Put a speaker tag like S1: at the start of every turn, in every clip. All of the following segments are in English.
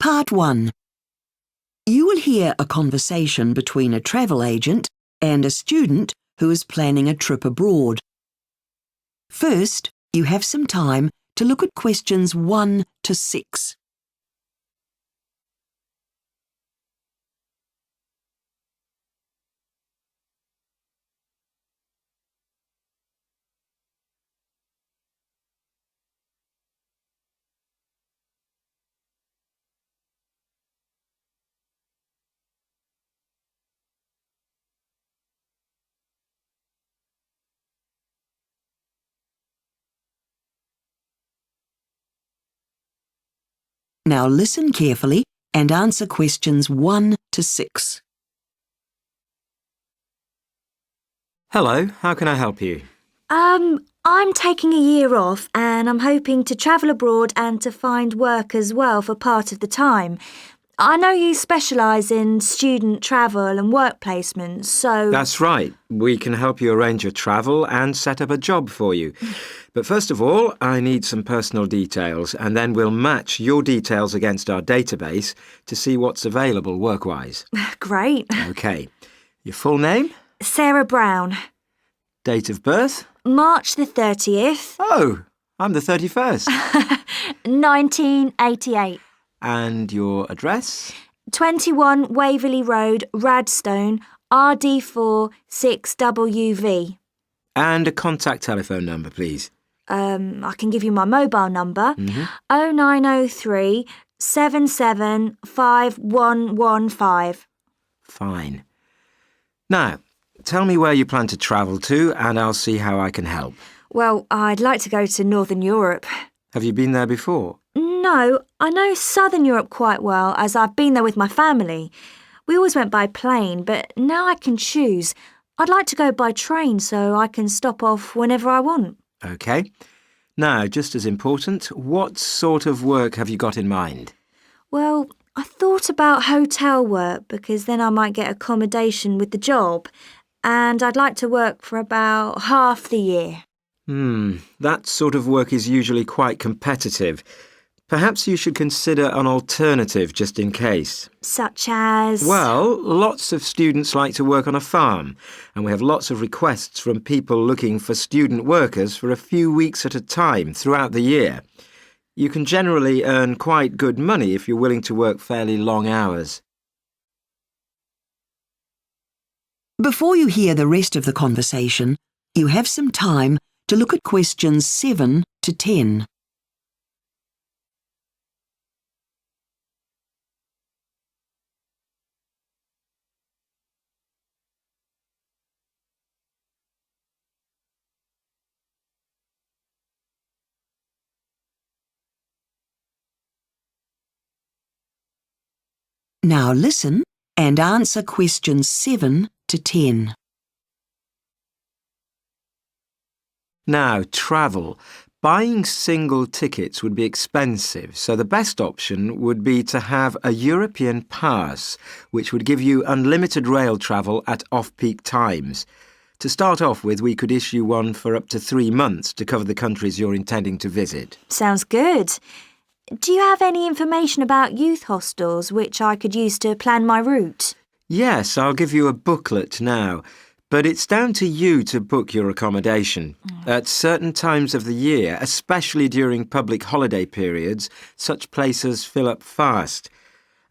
S1: Part 1. You will hear a conversation between a travel agent and a student who is planning a trip abroad. First, you have some time to look at questions 1 to 6. Now listen carefully and answer questions 1 to 6.
S2: Hello, how can I help you?
S3: I'm taking a year off and I'm hoping to travel abroad and to find work as well for part of the time. I know you specialise in student travel and work placements, so...
S2: That's right. We can help you arrange your travel and set up a job for you. But first of all, I need some personal details, and then we'll match your details against our database to see what's available work-wise.
S3: Great.
S2: OK. Your full name?
S3: Sarah Brown.
S2: Date of birth?
S3: March the 30th.
S2: Oh, I'm the 31st.
S3: 1988.
S2: And your address?
S3: 21 Waverley Road, Radstone, RD4 6WV.
S2: And a contact telephone number, please.
S3: I can give you my mobile number. 0903 775115.
S2: Fine. Now, tell me where you plan to travel to, and I'll see how I can help.
S3: Well, I'd like to go to Northern Europe.
S2: Have you been there before?
S3: No, I know Southern Europe quite well, as I've been there with my family. We always went by plane, but now I can choose. I'd like to go by train so I can stop off whenever I want.
S2: OK. Now, just as important, what sort of work have you got in mind?
S3: Well, I thought about hotel work because then I might get accommodation with the job, and I'd like to work for about half the year.
S2: That sort of work is usually quite competitive. Perhaps you should consider an alternative just in case.
S3: Such as?
S2: Well, lots of students like to work on a farm, and we have lots of requests from people looking for student workers for a few weeks at a time throughout the year. You can generally earn quite good money if you're willing to work fairly long hours.
S1: Before you hear the rest of the conversation, you have some time to look at questions 7 to 10. Now listen and answer questions 7 to 10.
S2: Now, travel. Buying single tickets would be expensive, so the best option would be to have a European pass, which would give you unlimited rail travel at off-peak times. To start off with, we could issue one for up to 3 months to cover the countries you're intending to visit.
S3: Sounds good. Do you have any information about youth hostels which I could use to plan my route?
S2: Yes, I'll give you a booklet now. But it's down to you to book your accommodation. At certain times of the year, especially during public holiday periods, such places fill up fast.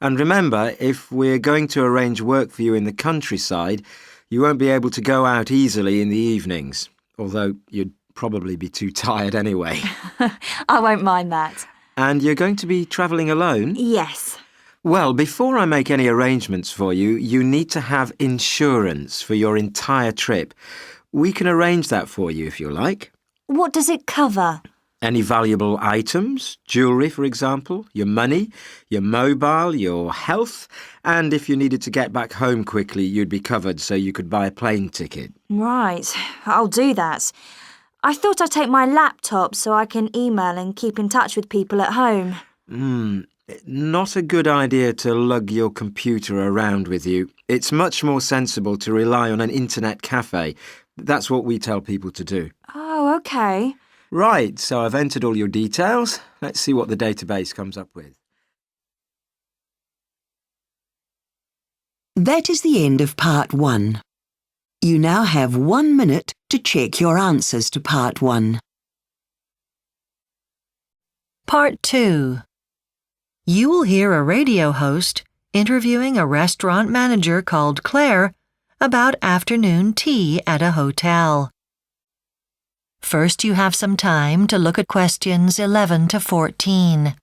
S2: And remember, if we're going to arrange work for you in the countryside, you won't be able to go out easily in the evenings, although you'd probably be too tired anyway.
S3: I won't mind that.
S2: And you're going to be travelling alone?
S3: Yes.
S2: Well, before I make any arrangements for you, you need to have insurance for your entire trip. We can arrange that for you if you like.
S3: What does it cover?
S2: Any valuable items, jewellery for example, your money, your mobile, your health, and if you needed to get back home quickly, you'd be covered so you could buy a plane ticket.
S3: Right, I'll do that. I thought I'd take my laptop so I can email and keep in touch with people at home.
S2: Not a good idea to lug your computer around with you. It's much more sensible to rely on an internet cafe. That's what we tell people to do.
S3: Oh, OK.
S2: Right, so I've entered all your details. Let's see what the database comes up with.
S1: That is the end of Part 1. You now have 1 minute to check your answers to Part 1.
S4: Part 2. You will hear a radio host interviewing a restaurant manager called Claire about afternoon tea at a hotel. First, you have some time to look at questions 11 to 14.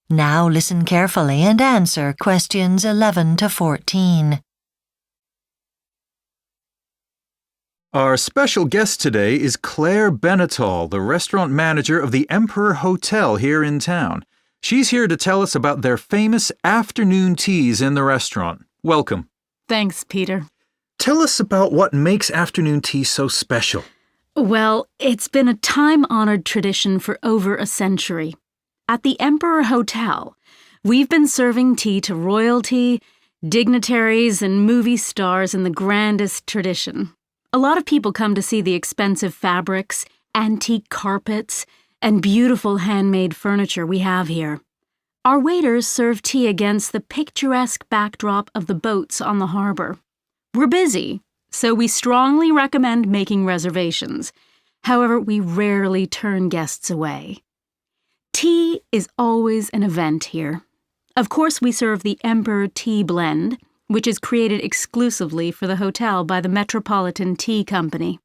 S4: Now listen carefully and answer questions 11 to 14.
S5: Our special guest today is Claire Benetall, the restaurant manager of the Emperor Hotel here in town. She's here to tell us about their famous afternoon teas in the restaurant. Welcome.
S6: Thanks, Peter.
S5: Tell us about what makes afternoon tea so special.
S6: Well, it's been a time-honored tradition for over a century. At the Emperor Hotel, we've been serving tea to royalty, dignitaries, and movie stars in the grandest tradition. A lot of people come to see the expensive fabrics, antique carpets, and beautiful handmade furniture we have here. Our waiters serve tea against the picturesque backdrop of the boats on the harbor. We're busy, so we strongly recommend making reservations. However, we rarely turn guests away. Tea is always an event here. Of course, we serve the Emperor Tea Blend, which is created exclusively for the hotel by the Metropolitan Tea Company.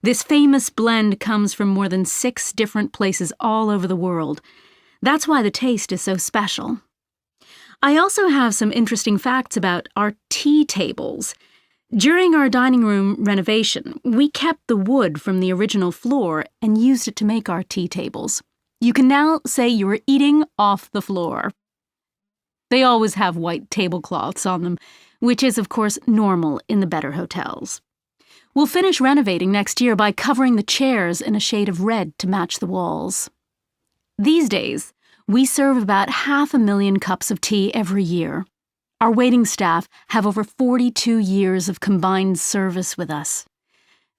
S6: This famous blend comes from more than 6 different places all over the world. That's why the taste is so special. I also have some interesting facts about our tea tables. During our dining room renovation, we kept the wood from the original floor and used it to make our tea tables. You can now say you are eating off the floor. They always have white tablecloths on them, which is, of course, normal in the better hotels. We'll finish renovating next year by covering the chairs in a shade of red to match the walls. These days, we serve about 500,000 cups of tea every year. Our waiting staff have over 42 years of combined service with us.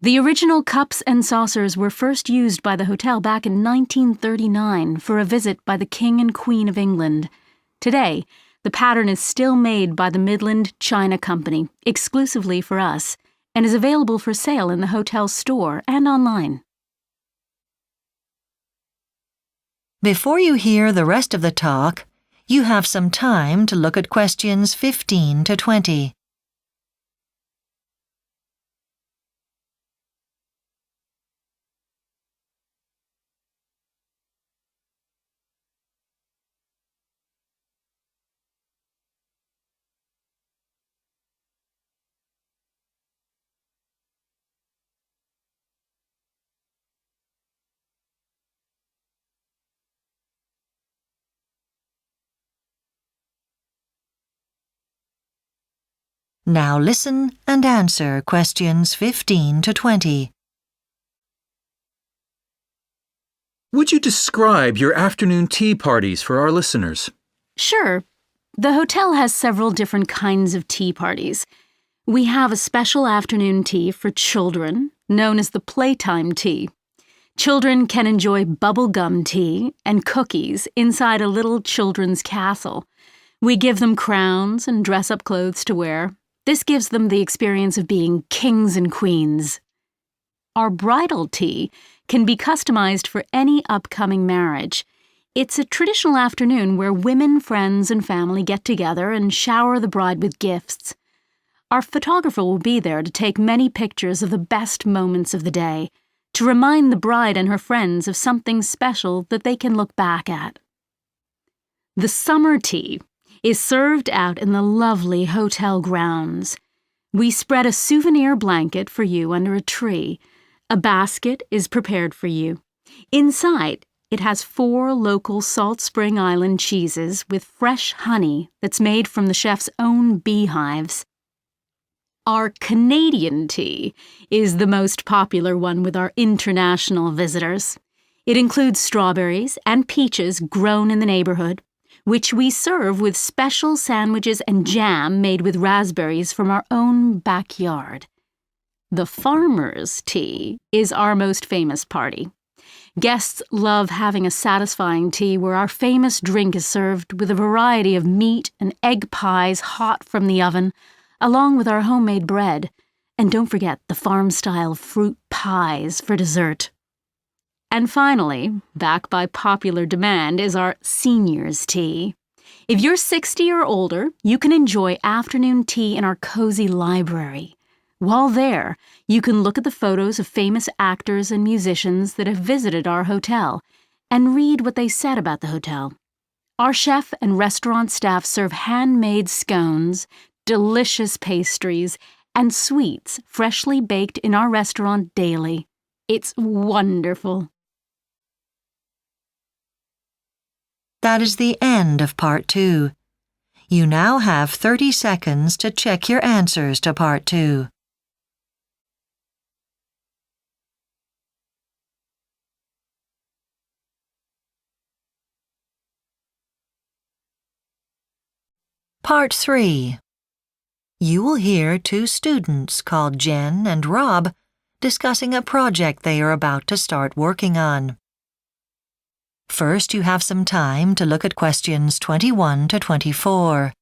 S6: The original cups and saucers were first used by the hotel back in 1939 for a visit by the King and Queen of England. Today, the pattern is still made by the Midland China Company, exclusively for us, and is available for sale in the hotel store and online.
S4: Before you hear the rest of the talk, you have some time to look at questions 15 to 20. Now listen and answer questions 15 to 20.
S5: Would you describe your afternoon tea parties for our listeners?
S6: Sure. The hotel has several different kinds of tea parties. We have a special afternoon tea for children, known as the playtime tea. Children can enjoy bubblegum tea and cookies inside a little children's castle. We give them crowns and dress-up clothes to wear. This gives them the experience of being kings and queens. Our bridal tea can be customized for any upcoming marriage. It's a traditional afternoon where women, friends, and family get together and shower the bride with gifts. Our photographer will be there to take many pictures of the best moments of the day, to remind the bride and her friends of something special that they can look back at. The summer tea is served out in the lovely hotel grounds. We spread a souvenir blanket for you under a tree. A basket is prepared for you. Inside, it has 4 local Salt Spring Island cheeses with fresh honey that's made from the chef's own beehives. Our Canadian tea is the most popular one with our international visitors. It includes strawberries and peaches grown in the neighborhood, which we serve with special sandwiches and jam made with raspberries from our own backyard. The farmer's tea is our most famous party. Guests love having a satisfying tea where our famous drink is served with a variety of meat and egg pies hot from the oven, along with our homemade bread. And don't forget the farm-style fruit pies for dessert. And finally, back by popular demand, is our senior's tea. If you're 60 or older, you can enjoy afternoon tea in our cozy library. While there, you can look at the photos of famous actors and musicians that have visited our hotel and read what they said about the hotel. Our chef and restaurant staff serve handmade scones, delicious pastries, and sweets freshly baked in our restaurant daily. It's wonderful.
S4: That is the end of Part 2. You now have 30 seconds to check your answers to Part 2. Part 3. You will hear two students called Jen and Rob discussing a project they are about to start working on. First, you have some time to look at questions 21 to 24.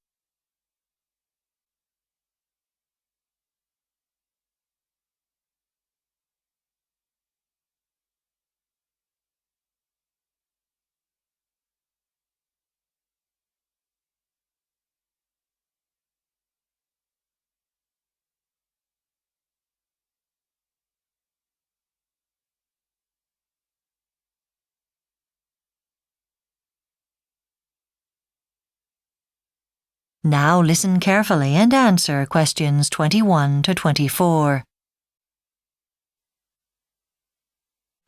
S4: Now listen carefully and answer questions 21 to 24.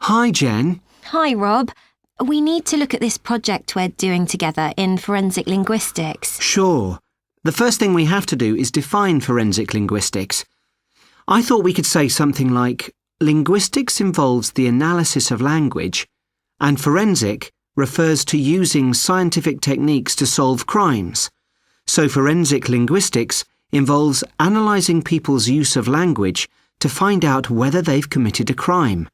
S7: Hi, Jen.
S8: Hi, Rob. We need to look at this project we're doing together in forensic linguistics.
S7: Sure. The first thing we have to do is define forensic linguistics. I thought we could say something like, linguistics involves the analysis of language, and forensic refers to using scientific techniques to solve crimes. So forensic linguistics involves analysing people's use of language to find out whether they've committed a crime.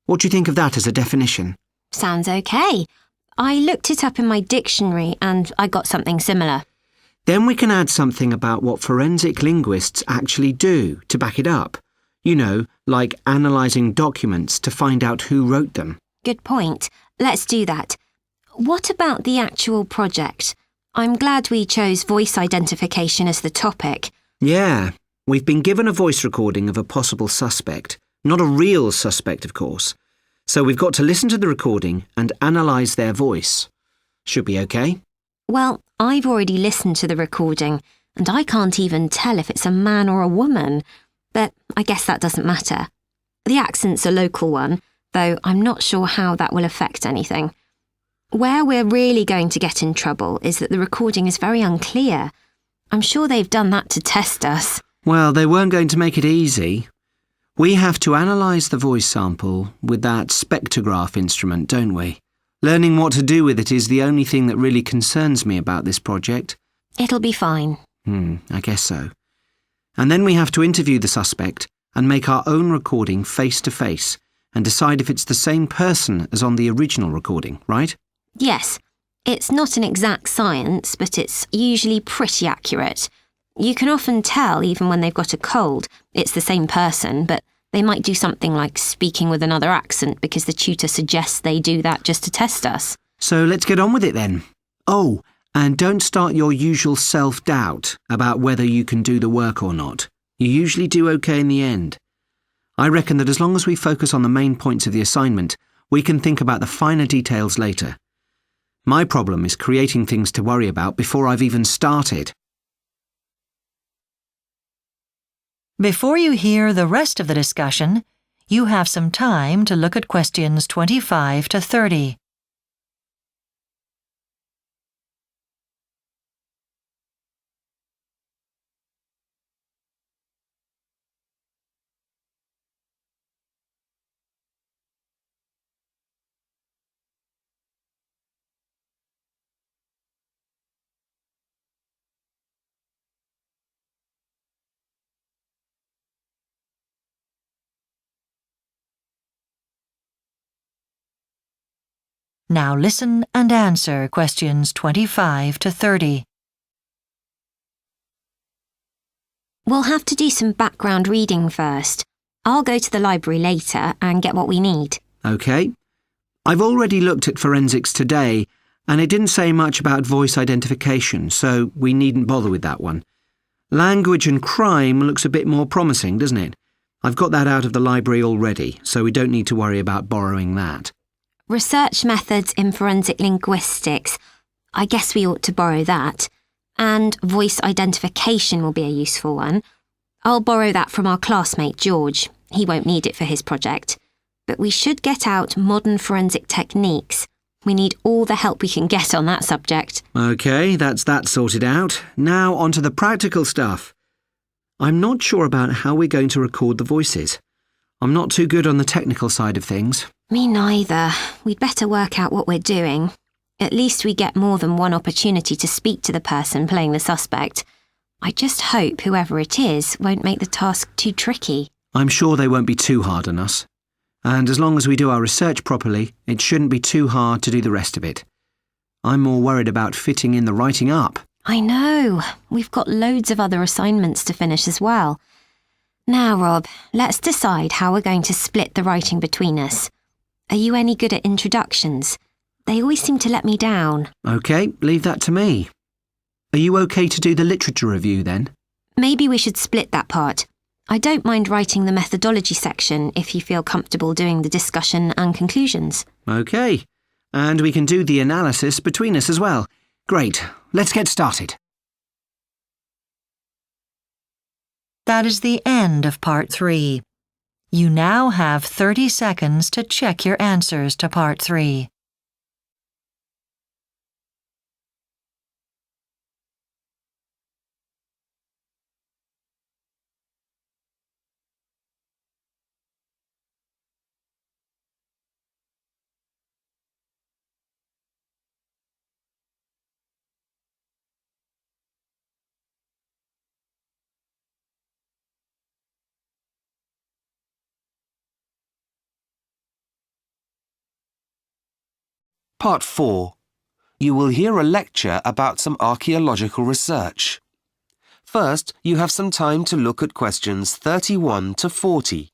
S7: What do you think of that as a definition?
S8: Sounds okay. I looked it up in my dictionary and I got something similar.
S7: Then we can add something about what forensic linguists actually do to back it up. You know, like analysing documents to find out who wrote them.
S8: Good point. Let's do that. What about the actual project? I'm glad we chose voice identification as the topic.
S7: Yeah, we've been given a voice recording of a possible suspect. Not a real suspect, of course. So we've got to listen to the recording and analyse their voice. Should be okay?
S8: Well, I've already listened to the recording and I can't even tell if it's a man or a woman. But I guess that doesn't matter. The accent's a local one, though I'm not sure how that will affect anything. Where we're really going to get in trouble is that the recording is very unclear. I'm sure they've done that to test us.
S7: Well, they weren't going to make it easy. We have to analyse the voice sample with that spectrograph instrument, don't we? Learning what to do with it is the only thing that really concerns me about this project.
S8: It'll be fine.
S7: I guess so. And then we have to interview the suspect and make our own recording face-to-face and decide if it's the same person as on the original recording, right?
S8: Yes. It's not an exact science, but it's usually pretty accurate. You can often tell, even when they've got a cold, it's the same person, but they might do something like speaking with another accent because the tutor suggests they do that just to test us.
S7: So let's get on with it then. Oh, and don't start your usual self-doubt about whether you can do the work or not. You usually do okay in the end. I reckon that as long as we focus on the main points of the assignment, we can think about the finer details later. My problem is creating things to worry about before I've even started.
S4: Before you hear the rest of the discussion, you have some time to look at questions 25 to 30. Now listen and answer questions 25 to 30.
S8: We'll have to do some background reading first. I'll go to the library later and get what we need.
S7: OK. I've already looked at forensics today, and it didn't say much about voice identification, so we needn't bother with that one. Language and crime looks a bit more promising, doesn't it? I've got that out of the library already, so we don't need to worry about borrowing that.
S8: Research methods in forensic linguistics. I guess we ought to borrow that. And voice identification will be a useful one. I'll borrow that from our classmate George. He won't need it for his project. But we should get out modern forensic techniques. We need all the help we can get on that subject.
S7: OK, that's that sorted out. Now on to the practical stuff. I'm not sure about how we're going to record the voices. I'm not too good on the technical side of things.
S8: Me neither. We'd better work out what we're doing. At least we get more than one opportunity to speak to the person playing the suspect. I just hope whoever it is won't make the task too tricky.
S7: I'm sure they won't be too hard on us. And as long as we do our research properly, it shouldn't be too hard to do the rest of it. I'm more worried about fitting in the writing up.
S8: I know. We've got loads of other assignments to finish as well. Now, Rob, let's decide how we're going to split the writing between us. Are you any good at introductions? They always seem to let me down.
S7: OK, leave that to me. Are you OK to do the literature review then?
S8: Maybe we should split that part. I don't mind writing the methodology section if you feel comfortable doing the discussion and conclusions.
S7: OK. And we can do the analysis between us as well. Great. Let's get started.
S4: That is the end of Part 3. You now have 30 seconds to check your answers to Part 3.
S9: Part 4. You will hear a lecture about some archaeological research. First, you have some time to look at questions 31 to 40.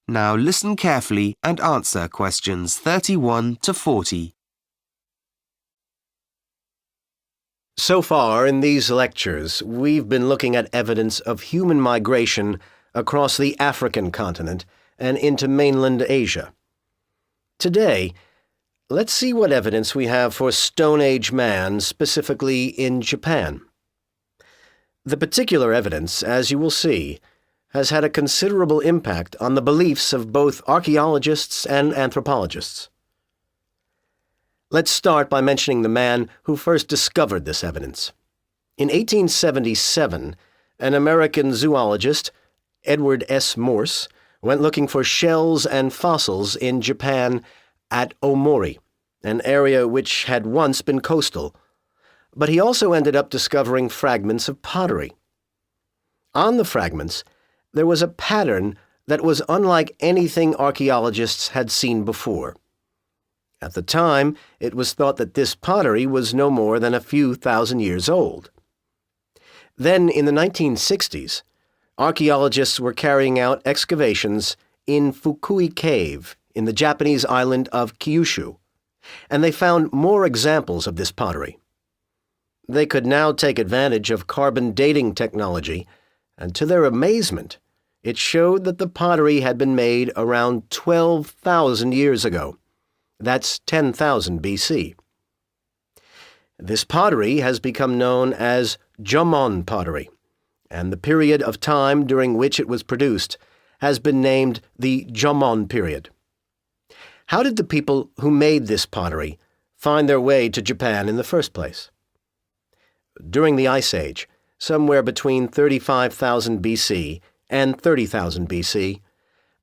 S9: Now listen carefully and answer questions 31 to 40.
S10: So far in these lectures, we've been looking at evidence of human migration across the African continent and into mainland Asia. Today, let's see what evidence we have for Stone Age man, specifically in Japan. The particular evidence, as you will see, has had a considerable impact on the beliefs of both archaeologists and anthropologists. Let's start by mentioning the man who first discovered this evidence. In 1877, an American zoologist, Edward S. Morse, went looking for shells and fossils in Japan at Omori, an area which had once been coastal. But he also ended up discovering fragments of pottery. On the fragments, there was a pattern that was unlike anything archaeologists had seen before. At the time, it was thought that this pottery was no more than a few thousand years old. Then, in the 1960s, archaeologists were carrying out excavations in Fukui Cave in the Japanese island of Kyushu, and they found more examples of this pottery. They could now take advantage of carbon dating technology, and to their amazement, It showed that the pottery had been made around 12,000 years ago. That's 10,000 BC. This pottery has become known as Jomon pottery, and the period of time during which it was produced has been named the Jomon period. How did the people who made this pottery find their way to Japan in the first place? During the Ice Age, somewhere between 35,000 BC and 30,000 BC,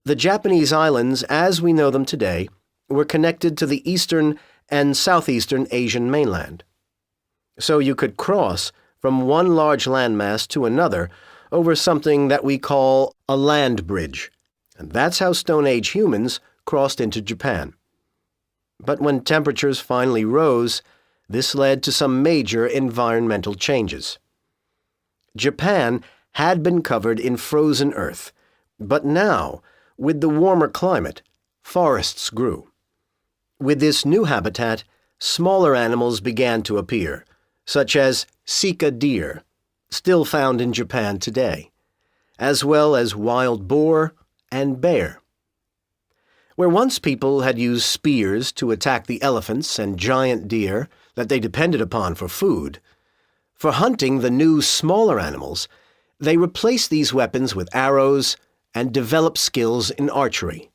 S10: the Japanese islands as we know them today were connected to the eastern and southeastern Asian mainland. So you could cross from one large landmass to another over something that we call a land bridge, and that's how Stone Age humans crossed into Japan. But when temperatures finally rose, this led to some major environmental changes. Japan had been covered in frozen earth, but now, with the warmer climate, forests grew. With this new habitat, smaller animals began to appear, such as sika deer, still found in Japan today, as well as wild boar and bear. Where once people had used spears to attack the elephants and giant deer that they depended upon for food, for hunting the new smaller animals, they replaced these weapons with arrows and developed skills in archery.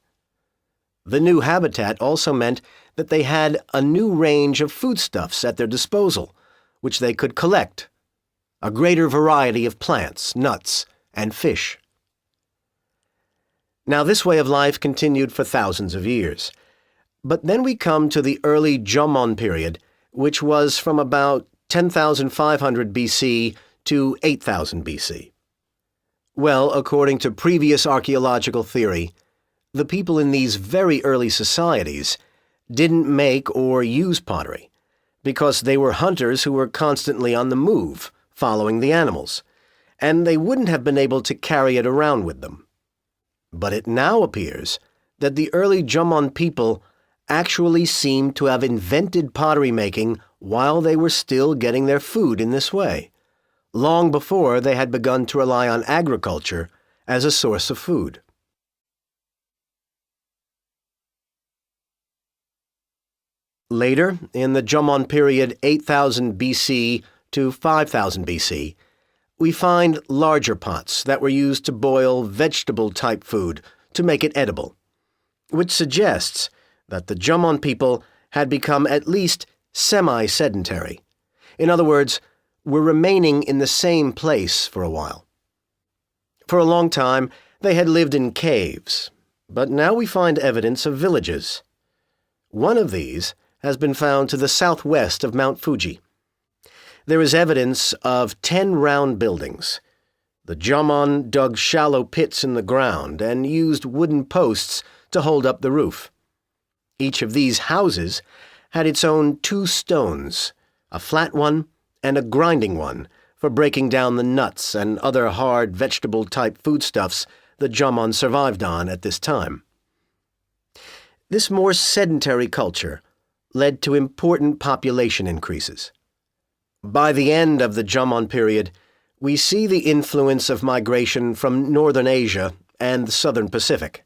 S10: The new habitat also meant that they had a new range of foodstuffs at their disposal, which they could collect, a greater variety of plants, nuts, and fish. Now, this way of life continued for thousands of years. But then we come to the early Jomon period, which was from about 10,500 BC to 8,000 BC. Well, according to previous archaeological theory, the people in these very early societies didn't make or use pottery, because they were hunters who were constantly on the move, following the animals, and they wouldn't have been able to carry it around with them. But it now appears that the early Jomon people actually seem to have invented pottery making while they were still getting their food in this way, long before they had begun to rely on agriculture as a source of food. Later, in the Jomon period 8,000 BC to 5,000 BC, we find larger pots that were used to boil vegetable-type food to make it edible, which suggests that the Jomon people had become at least semi-sedentary. In other words, were remaining in the same place for a while. For a long time, they had lived in caves, but now we find evidence of villages. One of these has been found to the southwest of Mount Fuji. There is evidence of 10 round buildings. The Jomon dug shallow pits in the ground and used wooden posts to hold up the roof. Each of these houses had its own 2 stones, a flat one and a grinding one, for breaking down the nuts and other hard vegetable-type foodstuffs the Jomon survived on at this time. This more sedentary culture led to important population increases. By the end of the Jomon period, we see the influence of migration from northern Asia and the southern Pacific.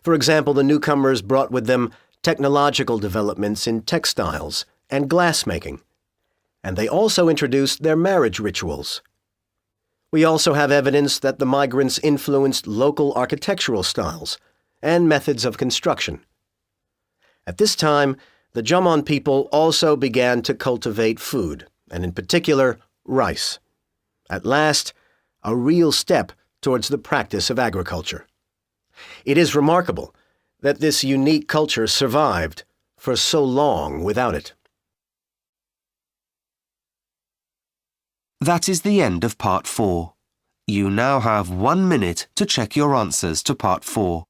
S10: For example, the newcomers brought with them technological developments in textiles and glassmaking, and they also introduced their marriage rituals. We also have evidence that the migrants influenced local architectural styles and methods of construction. At this time, the Jomon people also began to cultivate food, and in particular, rice. At last, a real step towards the practice of agriculture. It is remarkable that this unique culture survived for so long without it.
S9: That is the end of Part 4. You now have 1 minute to check your answers to Part 4.